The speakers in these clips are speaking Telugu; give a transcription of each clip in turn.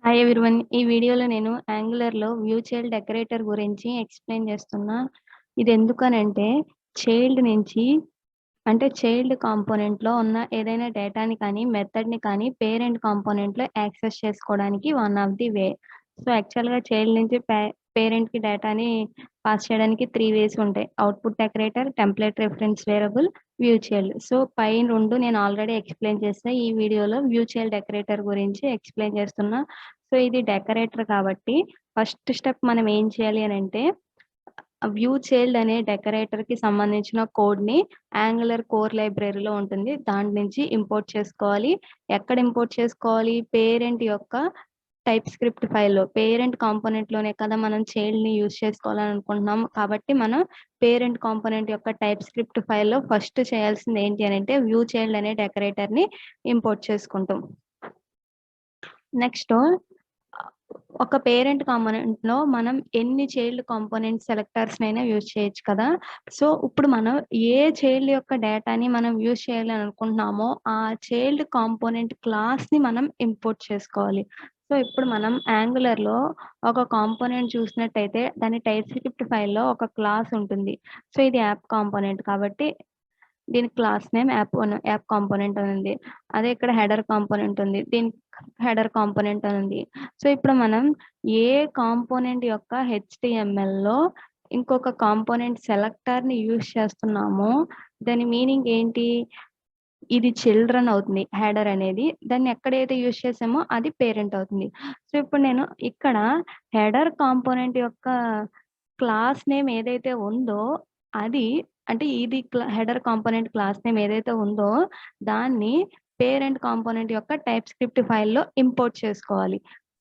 Hi everyone. ఈ వీడియోలో నేను యాంగులర్‌లో వ్యూ చైల్డ్ డెకరేటర్ గురించి ఎక్స్‌ప్లెయిన్ చేస్తున్నా. ఇదెందుకనంటే చైల్డ్ నుంచి అంటే చైల్డ్ కాంపోనెంట్‌లో ఉన్న ఏదైనా డేటాని కానీ, మెథడ్‌ని కానీ పేరెంట్ కాంపోనెంట్‌లో యాక్సెస్ చేసుకోవడానికి one of the way. So, యాక్చువల్‌గా చైల్డ్ నుంచి పేరెంట్‌కి డేటాని పాస్ చేయడానికి 3 వేస్ ఉంటాయి. Output decorator, template reference variable, view child. So, పైన 2 నేను ఆల్రెడీ ఎక్స్‌ప్లెయిన్ చేశా. ఈ వీడియోలో వ్యూ చైల్డ్ డెకరేటర్ గురించి ఎక్స్‌ప్లెయిన్ చేస్తున్నా. సో, ఇది డెకరేటర్ కాబట్టి ఫస్ట్ స్టెప్ మనం ఏం చేయాలి అనంటే వ్యూ చైల్డ్ అనే డెకరేటర్‌కి సంబంధించిన కోడ్‌ని యాంగులర్ కోర్ లైబ్రరీలో ఉంటుంది. దాని నుంచి ఇంపోర్ట్ చేసుకోవాలి. ఎక్కడ ఇంపోర్ట్ చేసుకోవాలి? పేరెంట్ యొక్క టైప్ స్క్రిప్ట్ ఫైల్‌లో. పేరెంట్ కాంపోనెంట్‌లోనే కదా మనం చైల్డ్‌ని యూజ్ చేసుకోవాలని అనుకుంటున్నాం. కాబట్టి మనం పేరెంట్ కాంపోనెంట్ యొక్క టైప్ స్క్రిప్ట్ ఫైల్‌లో ఫస్ట్ చేయాల్సింది ఏంటి అనంటే వ్యూ చైల్డ్ అనే డెకరేటర్‌ని ఇంపోర్ట్ చేసుకుంటాం. నెక్స్ట్ ఒక పేరెంట్ కాంపోనెంట్‌లో మనం ఎన్ని చైల్డ్ కాంపోనెంట్ సెలెక్టర్స్‌నైనా యూజ్ చేయొచ్చు కదా! సో, ఇప్పుడు మనం ఏ చైల్డ్ యొక్క డేటాని మనం యూజ్ చేయాలని అనుకుంటున్నామో, ఆ చైల్డ్ కాంపోనెంట్ క్లాస్‌ని మనం ఇంపోర్ట్ చేసుకోవాలి. సో, ఇప్పుడు మనం యాంగులర్‌లో ఒక కాంపోనెంట్ చూసినట్టయితే దాని టైప్ స్క్రిప్ట్ ఫైల్‌లో ఒక క్లాస్ ఉంటుంది. సో, ఇది యాప్ కాంపోనెంట్ కాబట్టి దీని క్లాస్ నేమ్ యాప్ కాంపోనెంట్ అని ఉంది. అదే ఇక్కడ హెడర్ కాంపోనెంట్ ఉంది. దీనికి హెడర్ కాంపోనెంట్ అని ఉంది. సో, ఇప్పుడు మనం ఏ కాంపోనెంట్ యొక్క హెచ్‌టీఎంఎల్‌లో ఇంకొక కాంపోనెంట్ సెలెక్టర్‌ని యూజ్ చేస్తున్నామో దాని మీనింగ్ ఏంటి? ఇది చిల్డ్రన్ అవుతుంది హెడర్ అనేది. దాన్ని ఎక్కడైతే యూజ్ చేసామో అది పేరెంట్ అవుతుంది. సో, ఇప్పుడు నేను ఇక్కడ హెడర్ కాంపోనెంట్ యొక్క క్లాస్ నేమ్ ఏదైతే ఉందో అది అంటే ఇది హెడర్ కాంపోనెంట్ క్లాస్ నేమ్ ఏదైతే ఉందో దాన్ని పేరెంట్ కాంపోనెంట్ యొక్క టైప్ స్క్రిప్ట్ ఫైల్‌లో ఇంపోర్ట్ చేసుకోవాలి.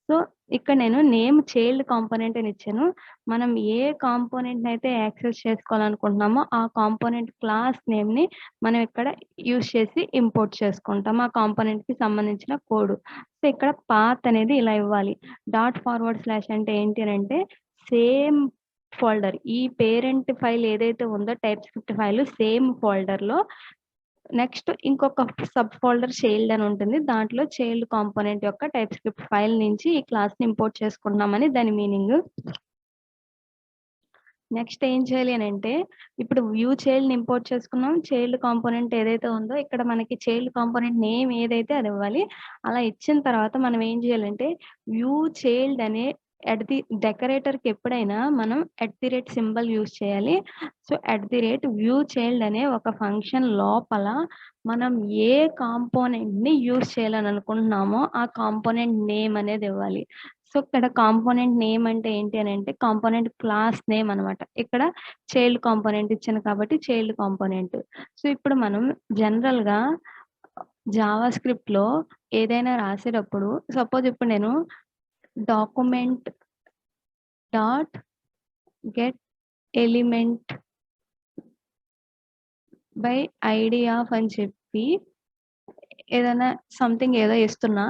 సో, ఇక్కడ నేను నేమ్ చైల్డ్ కాంపోనెంట్ అని ఇచ్చాను. మనం ఏ కాంపోనెంట్‌నయితే యాక్సెస్ చేసుకోవాలనుకుంటున్నామో ఆ కాంపోనెంట్ క్లాస్ నేమ్‌ని మనం ఇక్కడ యూజ్ చేసి ఇంపోర్ట్ చేసుకుంటాం. ఆ కాంపోనెంట్‌కి సంబంధించిన కోడ్. సో, ఇక్కడ పాత్ అనేది ఇలా ఇవ్వాలి. డాట్ ఫార్వర్డ్ స్లాష్ అంటే ఏంటి అనంటే సేమ్ ఫోల్డర్ ఈ పేరెంట్ ఫైల్ ఏదైతే ఉందో టైప్ స్క్రిప్ట్ ఫైల్ సేమ్ ఫోల్డర్‌లో నెక్స్ట్ ఇంకొక సబ్ ఫోల్డర్ చైల్డ్ అని ఉంటుంది. దాంట్లో చైల్డ్ కాంపోనెంట్ యొక్క టైప్ స్క్రిప్ట్ ఫైల్ నుంచి ఈ క్లాస్‌ని ఇంపోర్ట్ చేసుకుంటున్నామని దాని మీనింగ్. నెక్స్ట్ ఏం చేయాలి అనంటే, ఇప్పుడు వ్యూ చైల్డ్‌ని ఇంపోర్ట్ చేసుకున్నాం. చైల్డ్ కాంపోనెంట్ ఏదైతే ఉందో, ఇక్కడ మనకి చైల్డ్ కాంపోనెంట్ నేమ్ ఏదైతే అది ఇవ్వాలి. అలా ఇచ్చిన తర్వాత మనం ఏం చేయాలంటే, వ్యూ చైల్డ్ అనే ఎట్ ది డెకరేటర్‌కి ఎప్పుడైనా మనం at the rate symbol use చేయాలి. So, at the rate view child అనే ఒక ఫంక్షన్ లోపల మనం ఏ కాంపోనెంట్‌ని యూజ్ చేయాలని అనుకుంటున్నామో, ఆ కాంపోనెంట్ నేమ్ అనేది ఇవ్వాలి. సో, ఇక్కడ కాంపోనెంట్ నేమ్ అంటే ఏంటి అనంటే, కాంపోనెంట్ క్లాస్ నేమ్ అనమాట. ఇక్కడ చైల్డ్ కాంపోనెంట్ ఇచ్చాను కాబట్టి చైల్డ్ కాంపోనెంట్. సో, ఇప్పుడు మనం జనరల్‌గా జావా స్క్రిప్ట్‌లో ఏదైనా రాసేటప్పుడు సపోజ్ ఇప్పుడు నేను document dot get element by ID of అని చెప్పి ఏదైనా సంథింగ్ ఏదో ఇస్తున్నా,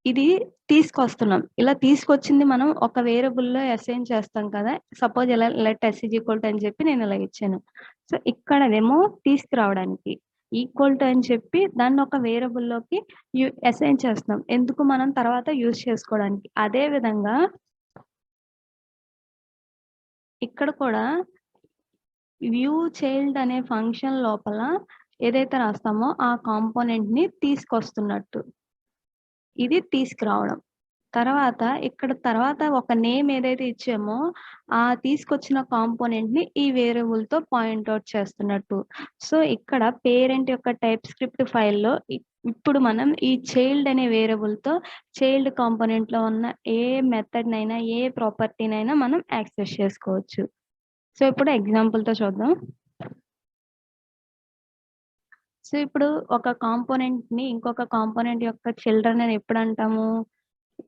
ఇది తీసుకొస్తున్నాం. ఇలా తీసుకొచ్చింది మనం ఒక వేరియబుల్‌లో అసైన్ చేస్తాం కదా! సపోజ్ ఇలా let s is equal to అని చెప్పి నేను ఇలా ఇచ్చాను. సో, ఇక్కడనేమో తీసుకురావడానికి ఈక్వల్ టు అని చెప్పి దాన్ని ఒక వేరియబుల్‌లోకి అసైన్ చేస్తున్నాం. ఎందుకు మనం తర్వాత యూజ్ చేసుకోవడానికి. అదే విధంగా ఇక్కడ కూడా వ్యూ చైల్డ్ అనే ఫంక్షన్ లోపల ఏదైతే రాస్తామో ఆ కాంపోనెంట్‌ని తీసుకొస్తున్నట్టు. ఇది తీసుకురావడం. తర్వాత ఒక నేమ్ ఏదైతే ఇచ్చామో, ఆ తీసుకొచ్చిన కాంపోనెంట్‌ని ఈ వేరియబుల్‌తో పాయింట్ ఔట్ చేస్తున్నట్టు. సో, ఇక్కడ పేరెంట్ యొక్క టైప్ స్క్రిప్ట్ ఫైల్‌లో ఇప్పుడు మనం ఈ చైల్డ్ అనే వేరియబుల్‌తో చైల్డ్ కాంపోనెంట్‌లో ఉన్న ఏ మెథడ్‌నైనా, ఏ ప్రాపర్టీనైనా మనం యాక్సెస్ చేసుకోవచ్చు. సో, ఇప్పుడు ఎగ్జాంపుల్‌తో చూద్దాం. సో, ఇప్పుడు ఒక కాంపోనెంట్‌ని ఇంకొక కాంపోనెంట్ యొక్క చిల్డ్రన్ అని ఎప్పుడంటాము?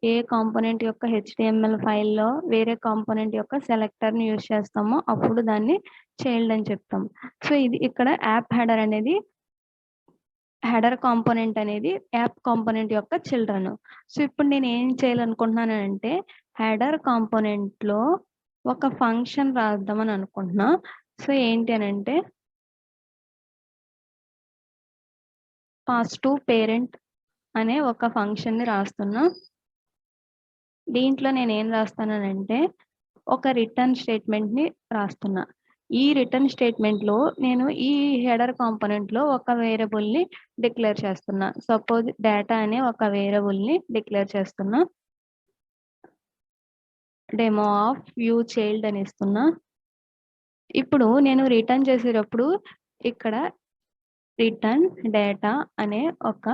ఏ కాంపోనెంట్ యొక్క హెచ్‌టీఎంఎల్ ఫైల్‌లో వేరే కాంపోనెంట్ యొక్క సెలెక్టర్‌ని యూజ్ చేస్తామో అప్పుడు దాన్ని చైల్డ్ అని చెప్తాం. సో, ఇది ఇక్కడ యాప్ హెడర్ అనేది హెడర్ కాంపోనెంట్ అనేది యాప్ కాంపోనెంట్ యొక్క చిల్డ్రన్. సో, ఇప్పుడు నేను ఏం చేయాలనుకుంటున్నానంటే హెడర్ కాంపోనెంట్‌లో ఒక ఫంక్షన్ రాద్దామని అనుకుంటున్నా. సో, ఏంటి అనంటే పాస్ టు పేరెంట్ అనే ఒక ఫంక్షన్‌ని రాస్తున్నా. దీంట్లో నేనేం రాస్తాననంటే, ఒక రిటర్న్ స్టేట్మెంట్‌ని రాస్తున్నా. ఈ రిటర్న్ స్టేట్మెంట్‌లో నేను ఈ హెడర్ కాంపోనెంట్‌లో ఒక వేరియబుల్‌ని డిక్లేర్ చేస్తున్నా. సపోజ్ డేటా అనే ఒక వేరియబుల్‌ని డిక్లేర్ చేస్తున్నా. డెమో ఆఫ్ వ్యూ చైల్డ్ అని ఇస్తున్నా. ఇప్పుడు నేను రిటర్న్ చేసేటప్పుడు ఇక్కడ రిటర్న్ డేటా అనే ఒక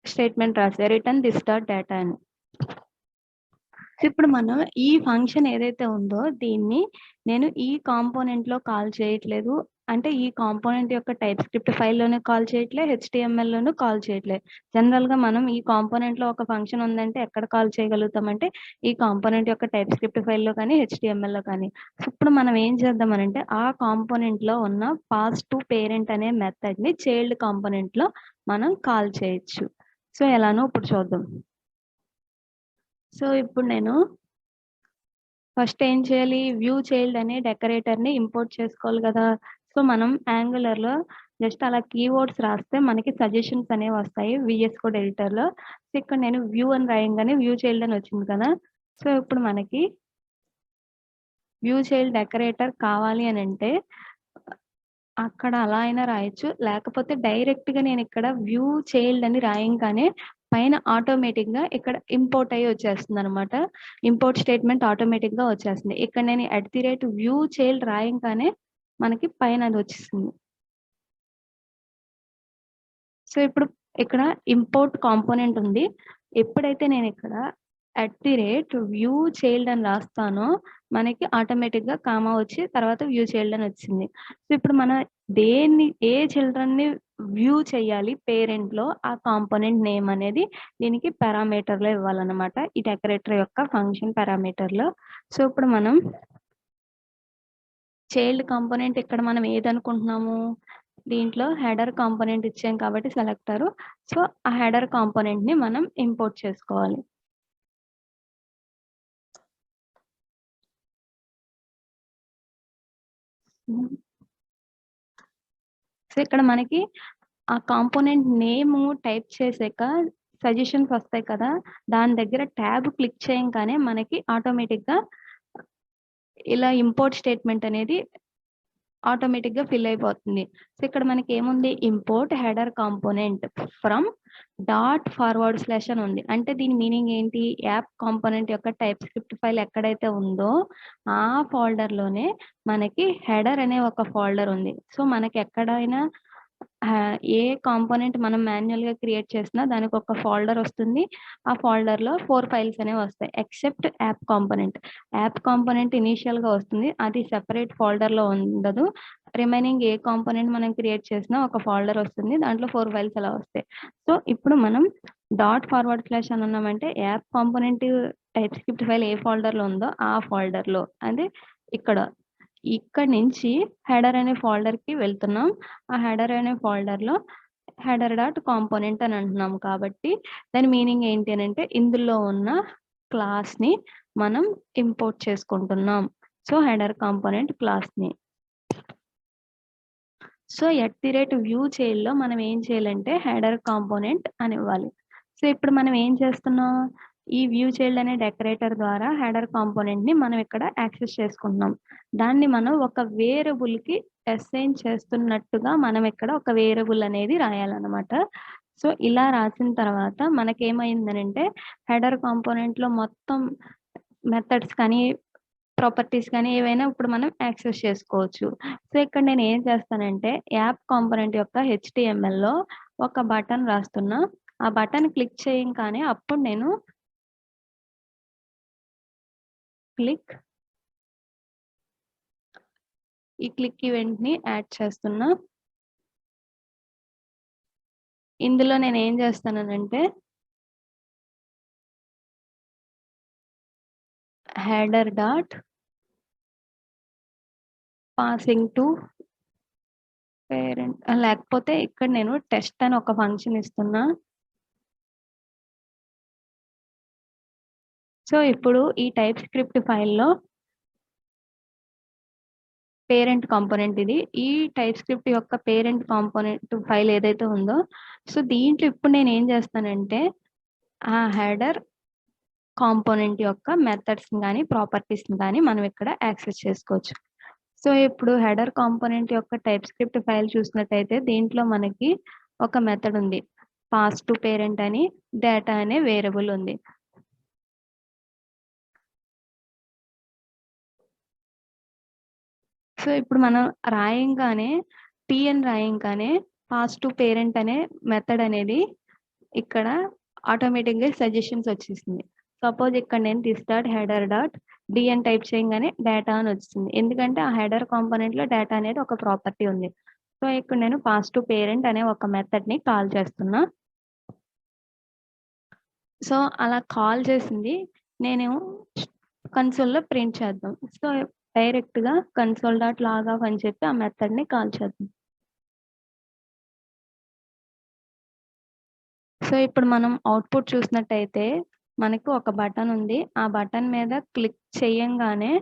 స్టేట్మెంట్ రాసా. రిటర్న్ దిస్ డాట్ డేటా అని. ఇప్పుడు మనం ఈ ఫంక్షన్ ఏదైతే ఉందో దీన్ని నేను ఈ కాంపోనెంట్‌లో కాల్ చేయట్లేదు. అంటే ఈ కాంపోనెంట్ యొక్క టైప్ స్క్రిప్ట్ ఫైల్‌లోనే కాల్ చేయట్లే, హెచ్‌టీఎంఎల్‌లోనూ కాల్ చేయట్లే. జనరల్‌గా మనం ఈ కాంపోనెంట్‌లో ఒక ఫంక్షన్ ఉందంటే ఎక్కడ కాల్ చేయగలుగుతామంటే ఈ కాంపోనెంట్ యొక్క టైప్ స్క్రిప్ట్ ఫైల్‌లో కానీ, హెచ్‌టీఎంఎల్‌లో కానీ. ఇప్పుడు మనం ఏం చేద్దామనంటే ఆ కాంపోనెంట్‌లో ఉన్న పాస్ టు పేరెంట్ అనే మెథడ్‌ని చైల్డ్ కాంపోనెంట్‌లో మనం కాల్ చేయొచ్చు. సో, ఎలానో ఇప్పుడు చూద్దాం. సో, ఇప్పుడు నేను ఫస్ట్ ఏం చేయాలి? వ్యూ చైల్డ్ అనే డెకరేటర్‌ని ఇంపోర్ట్ చేసుకోవాలి గదా! సో, మనం యాంగులర్‌లో జస్ట్ అలా కీవర్డ్స్ రాస్తే మనకి సజెషన్స్ అనేవి వస్తాయి వీఎస్ కోడ్ ఎడిటర్‌లో. సో, ఇక్కడ నేను వ్యూ అని రాయంగానే వ్యూ చైల్డ్ అని వచ్చింది కదా! సో, ఇప్పుడు మనకి వ్యూ చైల్డ్ డెకరేటర్ కావాలి అనంటే అక్కడ అలా అయినా రాయొచ్చు. లేకపోతే డైరెక్ట్‌గా నేనిక్కడ వ్యూ చైల్డ్ అని రాయంగానే పైన ఆటోమేటిక్‌గా ఇక్కడ ఇంపోర్ట్ అయ్యి వచ్చేస్తుందనమాట. ఇంపోర్ట్ స్టేట్మెంట్ ఆటోమేటిక్‌గా వచ్చేస్తుంది. ఇక్కడ నేను @వ్యూ చైల్డ్ రాయంగానే మనకి పైన అది వచ్చేస్తుంది. సో, ఇప్పుడు ఇక్కడ ఇంపోర్ట్ కాంపోనెంట్ ఉంది. ఎప్పుడైతే నేనిక్కడ @వ్యూ చైల్డ్ అని రాస్తానో మనకి ఆటోమేటిక్‌గా కామా వచ్చి తర్వాత వ్యూ చైల్డ్ అని వచ్చింది. సో, ఇప్పుడు మనం ఏ చిల్డ్రన్‌ని వ్యూ చేయాలి పేరెంట్‌లో ఆ కాంపోనెంట్ నేమ్ అనేది దీనికి పారామీటర్‌లో ఇవ్వాలన్నమాట. ఈ డెకరేటర్ యొక్క ఫంక్షన్ పారామీటర్‌లో. సో, ఇప్పుడు మనం చైల్డ్ కాంపోనెంట్ ఇక్కడ మనం ఏదనుకుంటున్నాము? దీంట్లో హెడర్ కాంపోనెంట్ ఇచ్చాం కాబట్టి సెలెక్టరు. సో, ఆ హెడర్ కాంపోనెంట్‌ని మనం ఇంపోర్ట్ చేసుకోవాలి. హ్మ్. సో, ఇక్కడ మనకి ఆ కాంపోనెంట్ నేము టైప్ చేసాక సజెషన్స్ వస్తాయి కదా! దాని దగ్గర ట్యాబ్ క్లిక్ చేయంగానే మనకి ఆటోమేటిక్‌గా ఇలా ఇంపోర్ట్ స్టేట్మెంట్ అనేది ఆటోమేటిక్‌గా ఫిల్ అయిపోతుంది. సో, ఇక్కడ మనకేముంది import header component from dot forward slash అని ఉంది. అంటే దీని మీనింగ్ ఏంటి? యాప్ కాంపోనెంట్ యొక్క టైప్ స్క్రిప్ట్ ఫైల్ ఎక్కడైతే ఉందో ఆ ఫోల్డర్‌లోనే మనకి హెడర్ అనే ఒక ఫోల్డర్ ఉంది. సో, మనకెక్కడైనా ఏ కాంపోనెంట్ మనం మాన్యుయల్‌గా క్రియేట్ చేసినా దానికొక ఫోల్డర్ వస్తుంది. ఆ ఫోల్డర్‌లో 4 ఫైల్స్ అనేవి వస్తాయి. Except app component. App component ఇనీషియల్‌గా వస్తుంది. అది సెపరేట్ ఫోల్డర్‌లో ఉండదు. రిమైనింగ్ ఏ కాంపోనెంట్ మనం క్రియేట్ చేసినా ఒక ఫోల్డర్ వస్తుంది. దాంట్లో 4 ఫైల్స్ అలా వస్తాయి. సో, ఇప్పుడు మనం డాట్ ఫార్వర్డ్ స్లాష్ అని అన్నామంటే app component TypeScript file ఏ ఫోల్డర్‌లో ఉందో ఆ ఫోల్డర్‌లో అదే ఇక్కడ. ఇక్కడి నుంచి హెడర్ అనే ఫోల్డర్‌కి వెళ్తున్నాం. ఆ హెడర్ అనే ఫోల్డర్‌లో హెడర్ డాట్ కాంపోనెంట్ అని అంటున్నాం కాబట్టి దాని మీనింగ్ ఏంటి అనంటే ఇందులో ఉన్న క్లాస్‌ని మనం ఇంపోర్ట్ చేసుకుంటున్నాం. సో, హెడర్ కాంపోనెంట్ క్లాస్‌ని. సో, వ్యూ చైల్డ్‌లో మనం ఏం చేయాలంటే హెడర్ కాంపోనెంట్ అని ఇవ్వాలి. సో, ఇప్పుడు మనం ఏం చేస్తున్నాం? ఈ వ్యూ చైల్డ్ అనే డెకరేటర్ ద్వారా హెడర్ కాంపోనెంట్‌ని మనం ఇక్కడ యాక్సెస్ చేసుకుంటున్నాం. దాన్ని మనం ఒక వేరియబుల్‌కి అసైన్ చేస్తున్నట్టుగా మనం ఇక్కడ ఒక వేరియబుల్ అనేది రాయాలన్నమాట. సో, ఇలా రాసిన తర్వాత మనకేమైందనంటే హెడర్ కాంపోనెంట్‌లో మొత్తం మెథడ్స్ కానీ ప్రాపర్టీస్ గాని ఏవైనా ఇప్పుడు మనం యాక్సెస్ చేసుకోవచ్చు. సో, ఇక్కడ నేను ఏం చేస్తానంటే యాప్ కాంపోనెంట్ యొక్క హెచ్‌టీఎంఎల్‌లో ఒక బటన్ రాస్తున్నా. ఆ బటన్ క్లిక్ చేయంగానే అప్పుడు నేను క్లిక్ ఈ క్లిక్ ఈవెంట్‌ని యాడ్ చేస్తున్నా. ఇందులో నేనేం చేస్తాననంటే header dot passing to parent లేకపోతే ఇక్కడ నేను టెస్ట్ అని ఒక ఫంక్షన్ ఇస్తున్నా. సో, ఇప్పుడు ఈ టైప్ స్క్రిప్ట్ ఫైల్‌లో పేరెంట్ కాంపోనెంట్ ఇది. ఈ టైప్ స్క్రిప్ట్ యొక్క పేరెంట్ కాంపోనెంట్ ఫైల్ ఏదైతే ఉందో, సో దీంట్లో ఇప్పుడు నేనేం చేస్తానంటే, ఆ హెడర్ కాంపోనెంట్ యొక్క మెథడ్స్‌ని గాని, ప్రాపర్టీస్‌ని గాని మనం ఇక్కడ యాక్సెస్ చేసుకోవచ్చు. సో ఇప్పుడు హెడర్ కాంపోనెంట్ యొక్క టైప్ స్క్రిప్ట్ ఫైల్ చూసినట్టయితే దీంట్లో మనకి ఒక మెథడ్ ఉంది. పాస్ టు పేరెంట్ అని డేటా అనే వేరియబుల్ ఉంది. సో ఇప్పుడు మనం రాయంగానే రాయంగానే పాస్ టు పేరెంట్ అనే మెథడ్ అనేది ఇక్కడ ఆటోమేటిక్‌గా సజెషన్స్ వచ్చేసింది. సపోజ్ ఇక్కడ నేను this dot header dot D అని టైప్ చేయంగానే డేటా అని వచ్చింది. ఎందుకంటే ఆ హెడర్ కాంపోనెంట్‌లో డేటా అనేది ఒక ప్రాపర్టీ ఉంది. సో ఇక్కడ నేను పాస్ టు పేరెంట్ అనే ఒక మెథడ్‌ని కాల్ చేస్తున్నా. సో అలా కాల్ చేసింది నేను కన్సోల్‌లో ప్రింట్ చేద్దాం. సో డైరెక్ట్‌గా కన్సోల్ డాట్ లాగ్ అని చెప్పి ఆ మెథడ్‌ని కాల్ చేద్దాం. సో ఇప్పుడు మనం అవుట్‌పుట్ చూసినట్టయితే మనకు ఒక బటన్ ఉంది. ఆ బటన్ మీద క్లిక్ చేయంగానే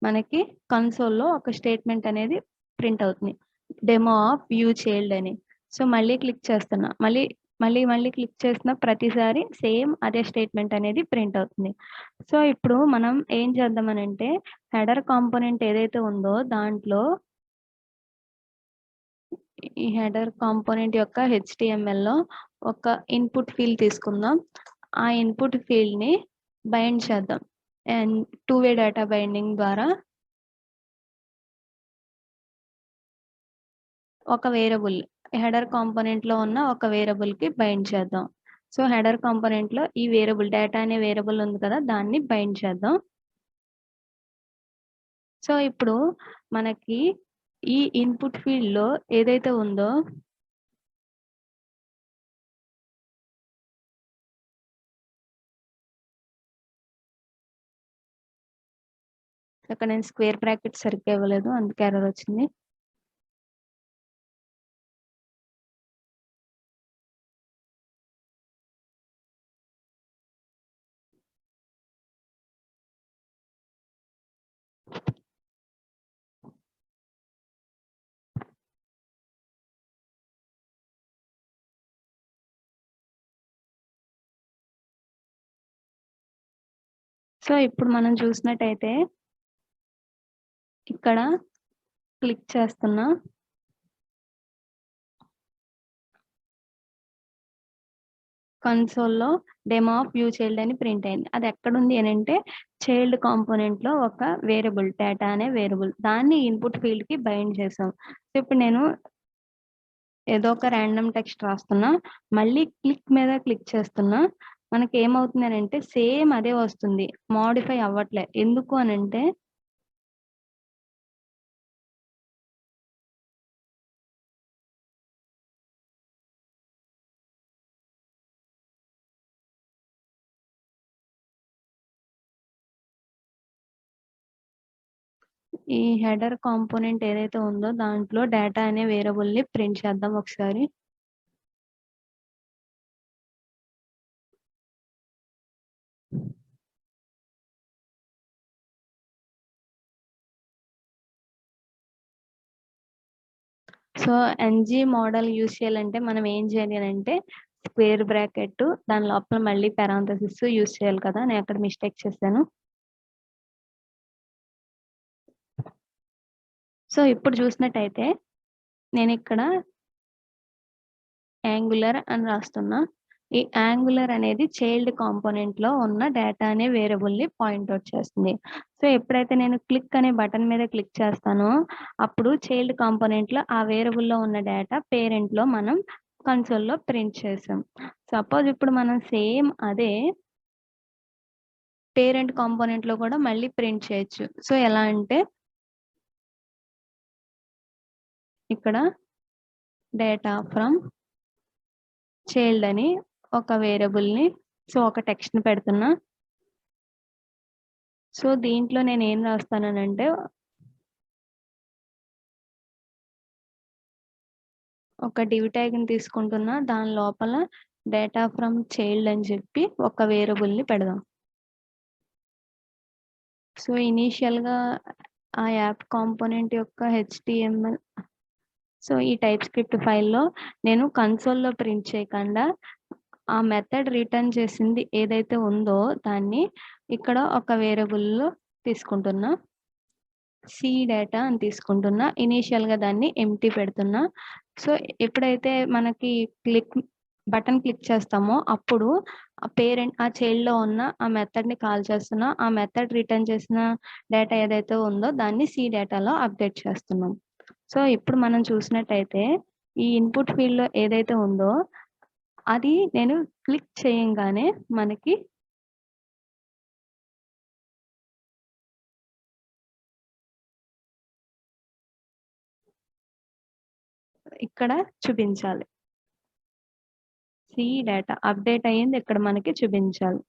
మనకి కన్సోల్‌లో ఒక స్టేట్మెంట్ అనేది ప్రింట్ అవుతుంది. డెమో ఆఫ్ వ్యూ చైల్డ్ అని. సో మళ్ళీ క్లిక్ చేస్తున్నా. మళ్ళీ క్లిక్ చేసిన ప్రతిసారి సేమ్ అదే స్టేట్మెంట్ అనేది ప్రింట్ అవుతుంది. సో ఇప్పుడు మనం ఏం చేద్దామనంటే హెడర్ కాంపోనెంట్ ఏదైతే ఉందో దాంట్లో ఈ హెడర్ కాంపోనెంట్ యొక్క హెచ్‌టీఎంఎల్‌లో ఒక ఇన్‌పుట్ ఫీల్డ్ తీసుకుందాం. ఆ ఇన్‌పుట్ ఫీల్డ్‌ని బైండ్ చేద్దాం. అండ్ 2 వే డేటా బైండింగ్ ద్వారా ఒక వేరియబుల్ హెడర్ కాంపోనెంట్‌లో ఉన్న ఒక వేరియబుల్‌కి బైండ్ చేద్దాం. సో హెడర్ కాంపోనెంట్‌లో ఈ వేరియబుల్ డేటా అనే వేరియబుల్ ఉంది కదా! దాన్ని బైండ్ చేద్దాం. సో ఇప్పుడు మనకి ఈ ఇన్‌పుట్ ఫీల్డ్‌లో ఏదైతే ఉందో అక్కడ నేను స్క్వేర్ బ్రాకెట్ సరిగ్గా ఇవ్వలేదు. అందుకే ఎర్రర్ వచ్చింది. సో ఇప్పుడు మనం చూసినట్టయితే ఇక్కడ క్లిక్ చేస్తున్నా. కన్సోల్‌లో డెమో ఆఫ్ వ్యూ చైల్డ్ అని ప్రింట్ అయింది. అది ఎక్కడుంది అనంటే చైల్డ్ కాంపోనెంట్‌లో ఒక వేరియబుల్ డేటా అనే వేరియబుల్. దాన్ని ఇన్‌పుట్ ఫీల్డ్‌కి బైండ్ చేసాం. సో ఇప్పుడు నేను ఏదో ఒక రాండమ్ టెక్స్ట్ రాస్తున్నా. మళ్ళీ క్లిక్ మీద క్లిక్ చేస్తున్నా. మనకేమవుతుంది అనంటే సేమ్ అదే వస్తుంది. మోడిఫై అవ్వట్లే. ఎందుకు అనంటే ఈ హెడర్ కాంపోనెంట్ ఏదైతే ఉందో దాంట్లో డేటా అనే వేరియబుల్‌ని ప్రింట్ చేద్దాం ఒకసారి. సో ఎన్‌జీ మోడల్ యూజ్ చేయాలంటే మనం ఏం చేయాలి అనంటే స్క్వేర్ బ్రాకెట్ దాని లోపల మళ్ళీ పారాంథసిస్ యూజ్ చేయాలి కదా! నేను అక్కడ మిస్టేక్ చేశాను. సో ఇప్పుడు చూసినట్టయితే నేనిక్కడ యాంగులర్ అని రాస్తున్నా. ఈ యాంగులర్ అనేది చైల్డ్ కాంపోనెంట్‌లో ఉన్న డేటా అనే వేరియబుల్‌ని పాయింట్ ఔట్ చేస్తుంది. సో ఎప్పుడైతే నేను క్లిక్ అనే బటన్ మీద క్లిక్ చేస్తానో అప్పుడు చైల్డ్ కాంపోనెంట్‌లో ఆ వేరియబుల్‌లో ఉన్న డేటా పేరెంట్‌లో మనం కన్సోల్‌లో ప్రింట్ చేసాం. సపోజ్ ఇప్పుడు మనం సేమ్ అదే పేరెంట్ కాంపోనెంట్‌లో కూడా మళ్ళీ ప్రింట్ చేయొచ్చు. సో ఎలా అంటే ఇక్కడ డేటా ఫ్రమ్ చైల్డ్ అని ఒక వేరియబుల్‌ని ఒక టెక్స్ట్‌ని పెడుతున్నా. సో దీంట్లో నేనేం రాస్తాననంటే ఒక డివ్ ట్యాగ్‌ని తీసుకుంటున్నా. దాని లోపల డేటా ఫ్రమ్ చైల్డ్ అని చెప్పి ఒక వేరియబుల్‌ని పెడదాం. సో ఇనీషియల్‌గా ఆ యాప్ కాంపోనెంట్ యొక్క హెచ్‌టీఎంఎల్ సో, ఈ టైప్ స్క్రిప్ట్ ఫైల్‌లో నేను కన్సోల్‌లో ప్రింట్ చేయకుండా, ఆ మెథడ్ రిటర్న్ చేసింది ఏదైతే ఉందో దాన్ని ఇక్కడ ఒక వేరియబుల్‌లో తీసుకుంటున్నా. సి డేటా అని తీసుకుంటున్నా. ఇనీషియల్‌గా దాన్ని ఎంప్టీ పెడుతున్నా. సో, ఎప్పుడైతే మనకి బటన్ క్లిక్ చేస్తామో అప్పుడు ఆ చైల్డ్‌లో ఉన్న ఆ మెథడ్‌ని కాల్ చేస్తున్నా. ఆ మెథడ్ రిటర్న్ చేసిన డేటా ఏదైతే ఉందో దాన్ని సి డేటాలో అప్డేట్ చేస్తున్నాం. సో, ఇప్పుడు మనం చూసినట్టయితే ఈ ఇన్‌పుట్ ఫీల్డ్‌లో ఏదైతే ఉందో అది నేను క్లిక్ చేయంగానే మనకి ఇక్కడ చూపించాలి. సి డేటా అప్డేట్ అయ్యింది ఇక్కడ మనకి చూపించాలి.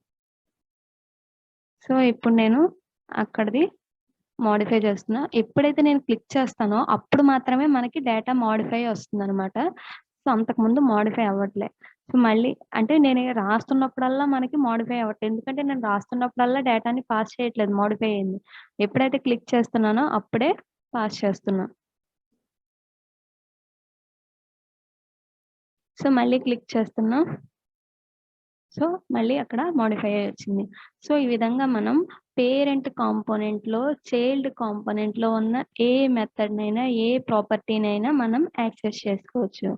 సో, ఇప్పుడు నేను అక్కడిది మోడిఫై చేస్తున్నా. ఎప్పుడైతే నేను క్లిక్ చేస్తానో అప్పుడు మాత్రమే మనకి డేటా మోడిఫై వస్తుందనమాట. సో, అంతకుముందు మోడిఫై అవ్వట్లే. సో, మళ్ళీ అంటే నేను రాస్తున్నప్పుడల్లా మనకి మోడిఫై అవ్వట్లేదు. ఎందుకంటే నేను రాస్తున్నప్పుడల్లా డేటాని పాస్ చేయట్లేదు మోడిఫై అయింది. ఎప్పుడైతే క్లిక్ చేస్తున్నానో అప్పుడే పాస్ చేస్తున్నా. సో, మళ్ళీ క్లిక్ చేస్తున్నా. సో, మళ్ళీ అక్కడ మోడిఫై అయ్యి వచ్చింది. సో, ఈ విధంగా మనం పేరెంట్ కాంపోనెంట్‌లో, చైల్డ్ కాంపోనెంట్‌లో ఉన్న ఏ మెథడ్‌నైనా, ఏ ప్రాపర్టీనైనా మనం యాక్సెస్ చేసుకోవచ్చు.